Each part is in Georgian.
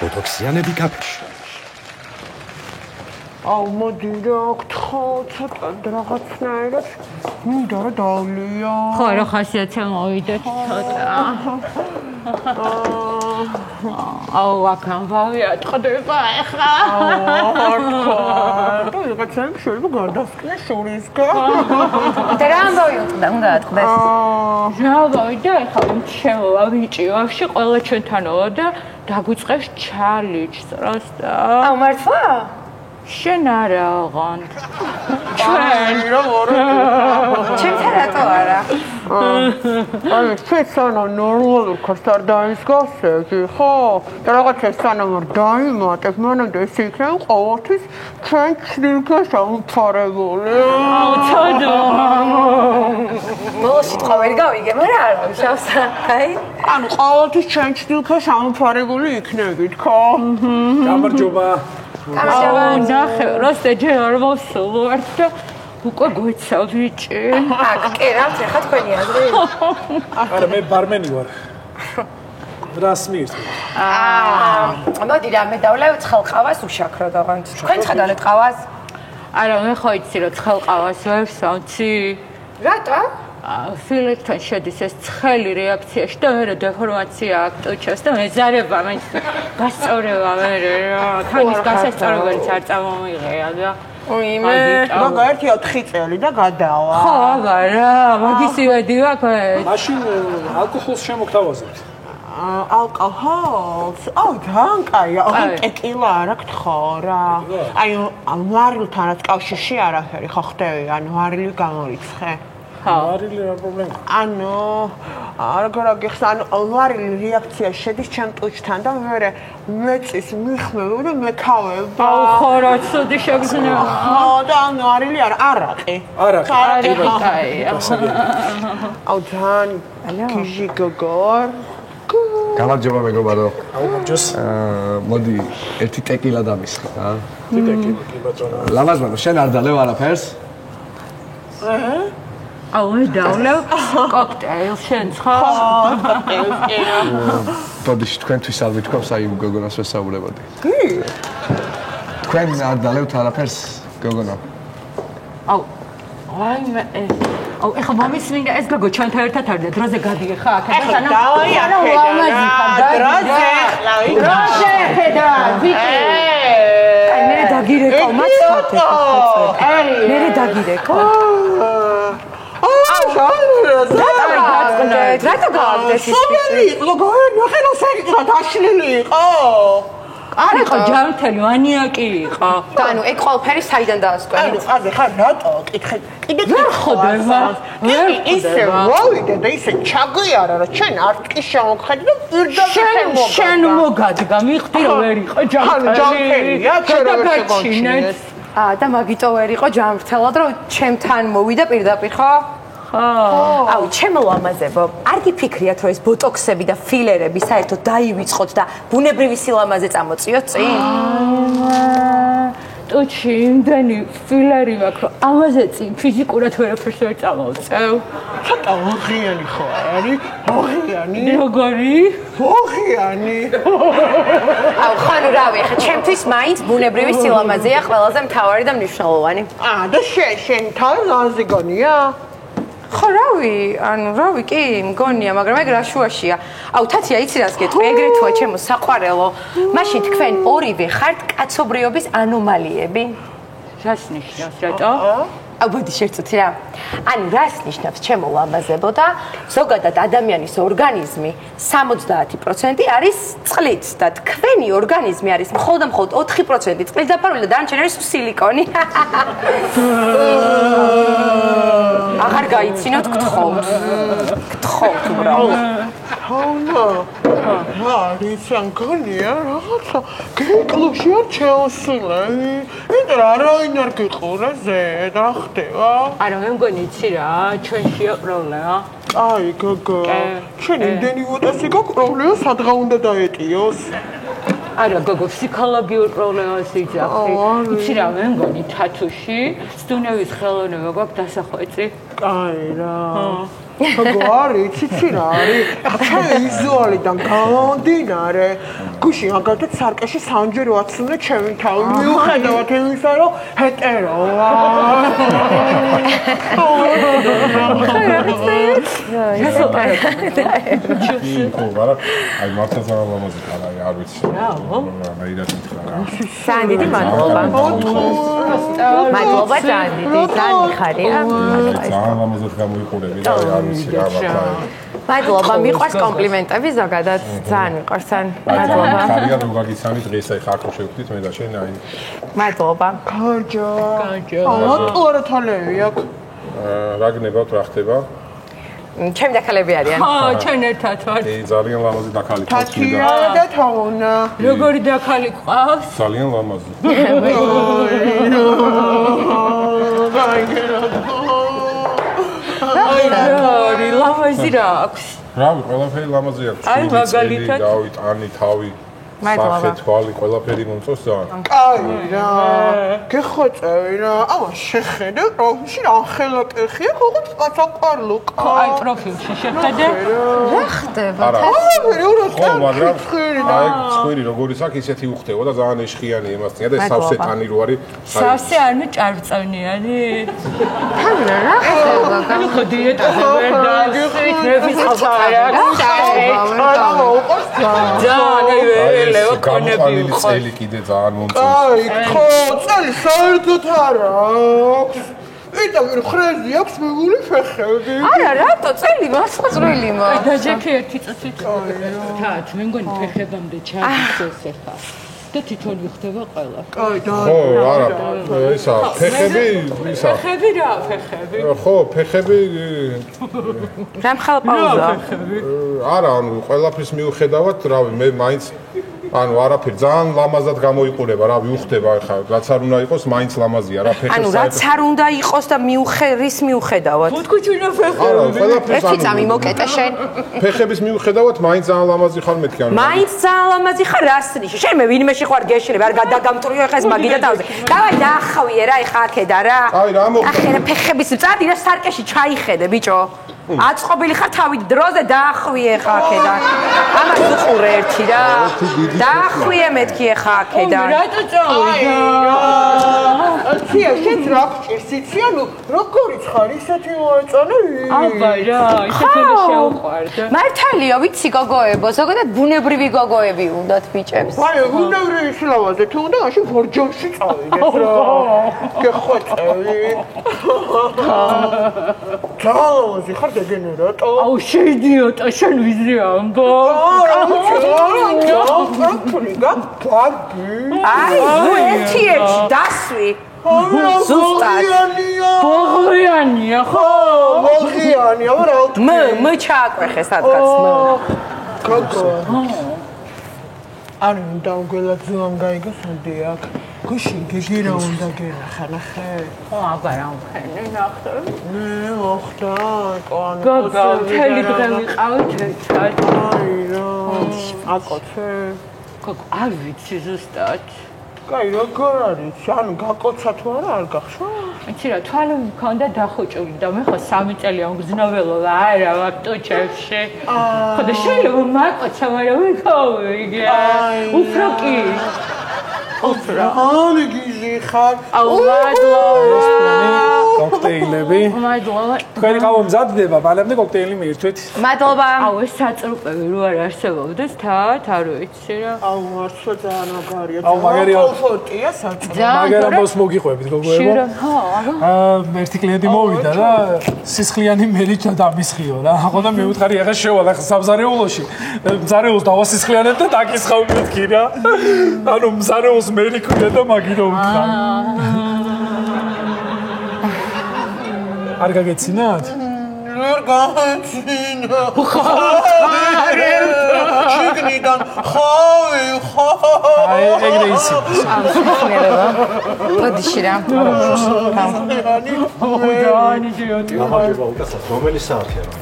ბოტოქსიანები კაფეში. აუ მოდი რა გთხოვ ცოტა რაღაცნაირად მინდა რა დავლია ხო რა ხასიათი მოვიდეთ ცოტა აუ აქან ვავიატყდება ეხლა და რაღაცნაირად შეიძლება გარდასკნე შურისგან და რა ამბავი უნდა ატყდეს რა ვავიდა ეხლა შემოვა ვიჭი ვაფშე ყველა ჩვენთანოა და დაგვიწყებს ჩალიჯს რასტა აუ მართლა შენ არა აღან ჩვენ რა ვარ ჩემთან რატო არა აი შეცანა ნორმალურ ქარს არ დაისგავსები ხო და რაღაცა სანამ არ დაიმატებ მანამდე ეს იქნება ყოველთვის ჩვენ ჩრდილკას ამფარებული აუ ცოდო ბოლოს სიტყვა ვერ გავიგე მაგრამ არა ვიშავსა აი ანუ ყოველთვის ჩვენ ჩრდილკას ამფარებული იქნებით ხო გამარჯობა გამარჯობა ნახე რასტა ჯერ არ მოვსულვარ და უკვე გვეცა ვიჭი აკ კი რა ხა თქვენი აზრი არა მე ბარმენი ვარ რას მიერს მოდი რა მე დავლევ ცხელყავას უშაქრო დავანთ თქვენ ხედავთ ყავას არა მე ხო იცი რომ ცხელყავას ვერ სამცი რატო ფილეთთან შედის ეს ცხელი რეაქციაში და მე დეფორმაცია აქტუჩას და მეზარება მე გასწორება მე რა თანის გასასწორებელიც არ წამომიღეა და მე მაგ 1-4 წელი და გადავა ხო აბარა მაგის ივედი ვაქვს მაშინ ალკოჰოლს შემოგთავაზებთ ალკოჰოლს აუ ძალიან კაია ტეკილა არა გთხოვ რა აი ვარილთანაც კავშირში არაფერი ხო ხდები ანუ ვარილი გამორიცხე ვარილი რა პრობლემა ანუ არა გიხსნა ანუ ვარილი რეაქცია შედის ჩემ ტუჩთან და მე მეწის მიხმევ და მეკავებ აუ ხო რა ცუდი შეგზნევა ხო და ანუ ვარილი არაყი აუ ძალიან კიჟი გოგორ გამარჯობა მეგობარო აუ მოჯოს მოდი ერთი ტეკილა დამისხი რა ტეკილა კი ბატონო ლამაზმანო შენ არ დალევ არაფერს აუ მე დავლევ კოქტეილს შენც ხო ბოდიში თქვენთვის არ ვიტყვავს აი გოგონას ვესაუბრებოდი კი თქვენ არ დალევთ არაფერს გოგონო აუ აი მე აუ ეხლა მომისმინდა ეს გოგო ჩვენთან ერთად არის და დროზე გადიე ხა აქ და სანამ დავაი აქ დროზე ხედა ვიკი აი მე დაგირეკო მაცხოვთ მე დაგირეკო რატო გავაგდეს ის სომელი იყო ნახე რა დაშლილი იყო არა ხო ჯანმრთელი მანიაკი იყო და ანუ ეგ ყველაფერი საიდან დაასკვენი ანუ ხარ რატო კითხე კიდე ვერ ხდება ისე ვავიდე და ისე ჩაგვიარა რომ ჩვენ არტკი შემოგხედი და პირდაპირ შენ მოგადგა მიხდი რომ ვერ იყო ჯანმრთელია ჩვენ ვერ შეგონჩინეს და მაგიტო ვერ იყო ჯანმრთელად რომ ჩემთან მოვიდა პირდაპირ ხო აუ ჩემო ლამაზებო არ გიფიქრიათ რომ ეს ბოტოქსები და ფილერები საერთოდ დაივიწყოთ და ბუნებრივი სილამაზე წამოწიოთ წინ ტუჩი იმდენი ფილერი მაქვს რომ ამაზე წინ ფიზიკურად ვერაფერს ვერ წამოვწევ ცოტა ოღიანი ხო არის ოღიანი როგორი ოღიანი აუ ხანუ რავი ხა ჩემთვის მაინც ბუნებრივი სილამაზეა ყველაზე მთავარი და მნიშვნელოვანი და შენ თან აზრი გონია ხო რავი ანუ რავი კი მგონია მაგრამ ეგ რა შუაშია აუ თათია იცი რას გეტყვი ეგრე თუა ჩემო საყვარელო მაშინ თქვენ ორივე ხართ კაცობრიობის ანომალიები რას ნიშნავს რატო აუ ბოდი შეერთოთ რა ანუ რას ნიშნავს ჩემო ლამაზებო და ზოგადად ადამიანის ორგანიზმი 70% არის წყლით და თქვენი ორგანიზმი არის მხოლოდ 4% წყლით დაფარული და დანარჩენი არის სილიკონი აღარ გაიცინოთ გთხოვთ უბრალოდ ჰაუნა რიცან გონია რაღაცა გეკლუბში არ ჩეოსულები იმიტომ არავინ არ გიყურა ზედ რა ხდება არა მე მგონი იცი რა ჩვენშია პრობლემა აი გოგო ჩვენ იმდენი ვოტასი გაკროლეო სადღა უნდა დაეტიოს არა გოგო ფსიქოლოგიურ პრობლემას იძახი იცი რა მე მგონი თათუში სტუნევის ხელოვნება გვაქვს დასახვეწი აი რა გარი, ციცი რა არის? ჩემი ვიზუალიდან გამომდინარე, გუში მაგალითად სარკეში სამჯერ ვაცნე ჩემი თავი, მიუხედავად იმისა, რომ ჰეტეროა. ხო, მაგრამ აი მართლა ძალიან ლამაზი ხარ, არ ვიცი. რა თქმა უნდა. ძალიან დიდი მადლობა. მადლობა ძალიან დიდი, ძალიან მიხარია. ძალიან ლამაზად გამოიყურები და არ ვიცი რა მართლა. მადლობა, მიყვარს კომპლიმენტები ზოგადად, ძალიან მიყვარს, მადლობა. ხარია რომ გაგიცანი დღეს აი ხარ ხო შევხვდით მე და შენ აი. მადლობა. გაჯა. ატყორა თალები აქვს. რა გნებავთ, რა ხდება? ჩემი დაქალები არიან. ხო, ჩვენ ერთად ვართ. ძალიან ლამაზი დაქალი გქონდა. თათია და თაუნა. როგორი დაქალი გყავს? ძალიან ლამაზი. აი, ლამაზი რა აქვს? რავი, ყველაფერი ლამაზი აქვს. აი, მაგალითად. დავი, ტანი, თავი. სახე, თვალი, ყველაფერი მომწონს ძალიან. კაი რა. გეხვეწევი რა. ამა შეხედე, პროფილში რა ხელა კეხია, ხოხოთ კაცაყარლო. ხო, აი პროფილში შეხედე. რა ხდება? არა. ხო, მაგრამ აი ცხვირი როგორიც აქვს, ისეთი უხდება და ძალიან ეშხიანი ემასწია და სავსე ტანი რო არის. სავსე არნი ჭარბწვნიანი. თავი რა ხდება? ანუ ხო დიეტაზე ვერ დავსვით, მე ვისწავლე რა. არა, მოუყოს ძალიან გამოყანილი წელი კიდე ძალიან მომწონს. აი, ხო, წელი საერთოდ არა აქვს. იტავი ხრეზი აქვს მეგული ფეხები. არა, რატო წელი მასწრილი მა. დაჯექი ერთი წუთით. თან, მე მგონი ფეხებამდე ჩაიქცეს ახლა. და თვითონ ვიხდება ყველა. კაი, და ხო, არა, ისა ფეხები, ისა. ფეხები რა, ფეხები. ხო, ფეხები რა მხალ პაუზა. არა, ანუ ყველაფრის მიუხედავად, რავი, მე მაინც ანუ არაფერი ძალიან ლამაზად გამოიყურება, რავი, უხდება ხა, რაც არ უნდა იყოს, მაინც ლამაზია რა, ფეხები. ანუ რაც არ უნდა იყოს და რის მიუხედავად. თუთქუჩინა ფეხები. არა, ყველაფრის ერთი წამი მოკეტე შენ. ფეხების მიუხედავად, მაინც ძალიან ლამაზი ხარ მეთქი ანუ. მაინც ძალიან ლამაზი ხარ რასნიში. შენ მე ვინმეში ხარ გეშლები, არ გადაგამტრიო ხა ეს მაგიდა თავზე. დავაი დაახავიე რა, ეხა აქედა რა. აი რა მოხდა? ახლა ფეხების წადი და სარკეში ჩაიხედე, ბიჭო. აწყობილი ხარ თავით დროზე დაახვიე ხა აქედან. ამას უყურე ერთი რა. დაახვიე მეთქი ხა აქედან. რატო წავიდა? ცია, შენ რა გჭირს იცი, ანუ როგორიც ხარ, ისეთი მოეწონე? აბა რა, ისეთი უნდა შეუყვარდა. მართალია, ვიცი გოგოებო, ზოგადად ბუნებრივი გოგოები უნდათ ბიჭებს. აი, უნდავრე შლავაზე თუ უნდა მაშინ ბორჯომში წავიდეთ რა. გეხვეწევი. ძალოზე ხარ დეგენერატო. აუ შეიდიოტა, შენ ვიზრე ამბო. აი, ნუ ერთი დასვი. ზუსტად. ბოღიანია ხო? მოხიანია, რა ვთქვი. მ ჩააკვეხე სადღაც მ. გოგო. არ უნდა უგველა ძუან გაიგო სანდი აქ. გუში გეგირა უნდა გერახა ნახე. ხო, აბა რა მქენი ნახე. მე მოხდა, კონ. გოგო, მთელი დღე ვიყავით ერთად. აი რა. აკოცე. გოგო, არ ვიცი ზუსტად. კაი, როგორ არის? ანუ გაკოცა თუ არა არ გახშვა? იცი რა, თვალი მქონდა დახუჭული და მე ხო 3 წელი ამგზნოველობა არა ვარ ტუჩებში. ხო და შეიძლება მაკოცა, მაგრამ ვიქოვიგე. უფრო კი. უფრო. ანი გიჟი ხარ. აუ მადლობა. კოქტეილები. მადლობა. თქვენი ყავა მზადდება, მალამდე კოქტეილი მიირთვით. მადლობა. აუ ეს საწრუპები რო არ არსებობდეს, თან არ ვიცი რა. აუ მართლა ძალიან მაგარია. აუ მაგარია. კომფორტია საჭირო. მაგრამ მას მოგიყვებით გოგოებო. ხო, არა. ერთი კლიენტი მოვიდა და სისხლიანი მერით დამისხიო რა. ხო და მე ვუთხარი ახლა შევალ ახლა სამზარეულოში. მზარეულს დავასისხლიანებ და დაკისხავ მეთქი რა. ანუ მზარეულს მერი ქვია და მაგირო ვუთხარ. არ გაგეცინათ? არ გაგეცინა. შიგნიდან ხავი ხა. აი ეგრე იცი. ბოდიში რა. აუ და ნიჯიოტი. გამარჯობა უკაცრავ რომელი საათია რა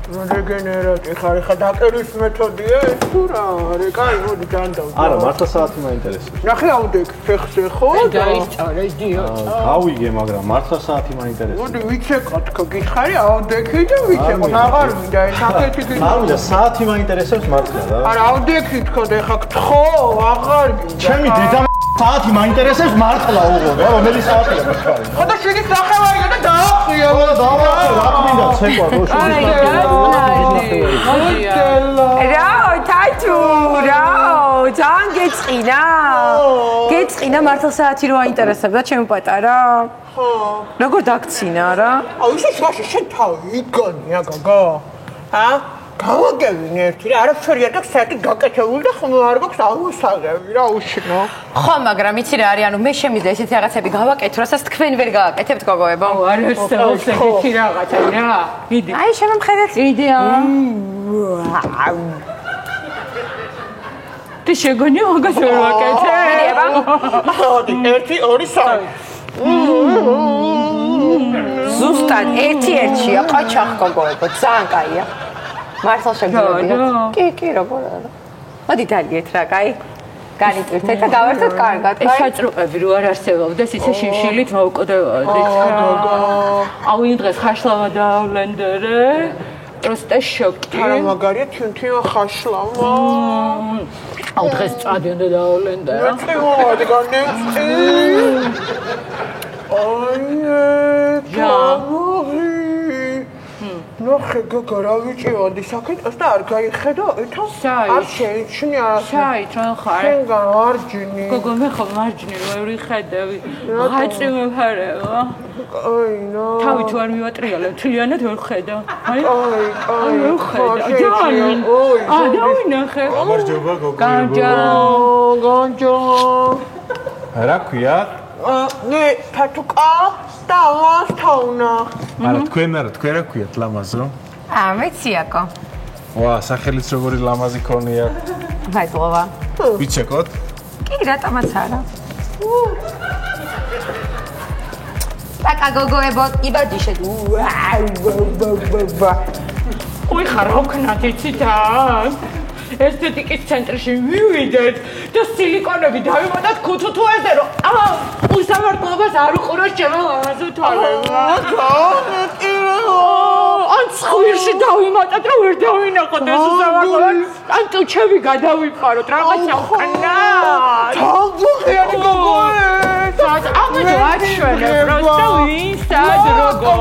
რეგენერატი ხარ ხა დაკერვის მეთოდია ეს თუ რა არის? კაი, მოდი ჯანდავ. არა, მართლა საათი მაინტერესებს. ნახე აუდექ ფეხზე ხო? დაისწორე იდიოტი. გავიგე, მაგრამ მართლა საათი მაინტერესებს. მოდი ვიცეკოთ, ხო გითხარი აუდექი და ვიცეკოთ. აღარ მინდა ეს აქეთი გი. არ მინდა, საათი მაინტერესებს მართლა რა. არა, აუდექი თქო და ხა გთხო, აღარ მინდა. ჩემი დედა საათი მაინტერესებს მართლა უღო, რა რომელი საათია მართალი? ხო და შეგის ნახევარია და დააყრია. რა დავაყრე, რა მინდა ცეკვა, რო შეგის რაო, თაჩუ, რაო, ძალიან გეწყინა. გეწყინა მართლა საათი რო აინტერესებდა ჩემი პატარა. ხო. როგორ დაგცინა რა? აუ ისე შუაში შენ თავი იგონია გოგო. გავაგებინე ერთი რა, არაფერი არ გაქვს საერთოდ გაკეთებული და ხომ არ გაქვს აუსაღები რა უშნო. ხო, მაგრამ იცი რა არის, ანუ მე შემიძლია ესეთი რაღაცები გავაკეთო, რასაც თქვენ ვერ გააკეთებთ გოგოებო. არ არსებობს ეგეთი რაღაცა რა. იდი. აი, შემომხედეთ. იდი. ты შეგონი მაგას ვერ ვაკეთე? მოდი, 1 2 3. ზუსტად ერთ-ერთია ყაჩახ გოგოებო, ძალიან კაია. მართლა შეგიძლია. კი, როგორ არა. მოდი დალიეთ რა, კაი. განიტვირთეთ და გავერთოთ კარგად, კაი. ეს საჭრუყები რო არ არსებობდეს, ისე შიმშილით მოვკოდევოდით. აუ იმ დღეს ხაშლავა დაავლენდერე. просто შოკი. არა მაგარია თუნთიო ხაშლავა. აუ დღეს წადი უნდა დაავლენდა რა. მოდი განეცი. ნახე გოგო რა ვიჭიროდი საკეთოს და არ გაიხედო ეთო არ შეიჩნია საით რა ხარ შენგან მარჯნი გოგო მე ხო მარჯნი ვერ ვიხედავი ღაწი მეფარევა აი ნო თავი თუ არ მივატრიალებ თლიანად ვერ ხედავ აი აი ჯანი დავინახე გამარჯობა გოგო განჯო რა ქვია ნე თათუკა და ლასთაუნა არა თქვენ რა ქვიათ ლამაზო მეციაკო ვა სახელიც როგორი ლამაზი ქონია ვაძლოვა ვიცეკოთ კი რატომაც არა აკა გოგოებო იბადიშეთ უი ხარ ვქნათ იცით ესთეტიკის ცენტრში მივიდეთ და სილიკონები დავიმატოთ ქუთუთუეზე რომ უსამართლობას არ უყუროს ჩემო ლამაზო თვალებმა ან ცხვირში დავიმატოთ რომ ვერ დავინახოთ ეს უსამართლობას ან ტუჩები გადავიფაროთ რაღაცა უკანა თავგუხიანი გოგოე ამაზე აჩვენე პროსტო ვინსად როგორ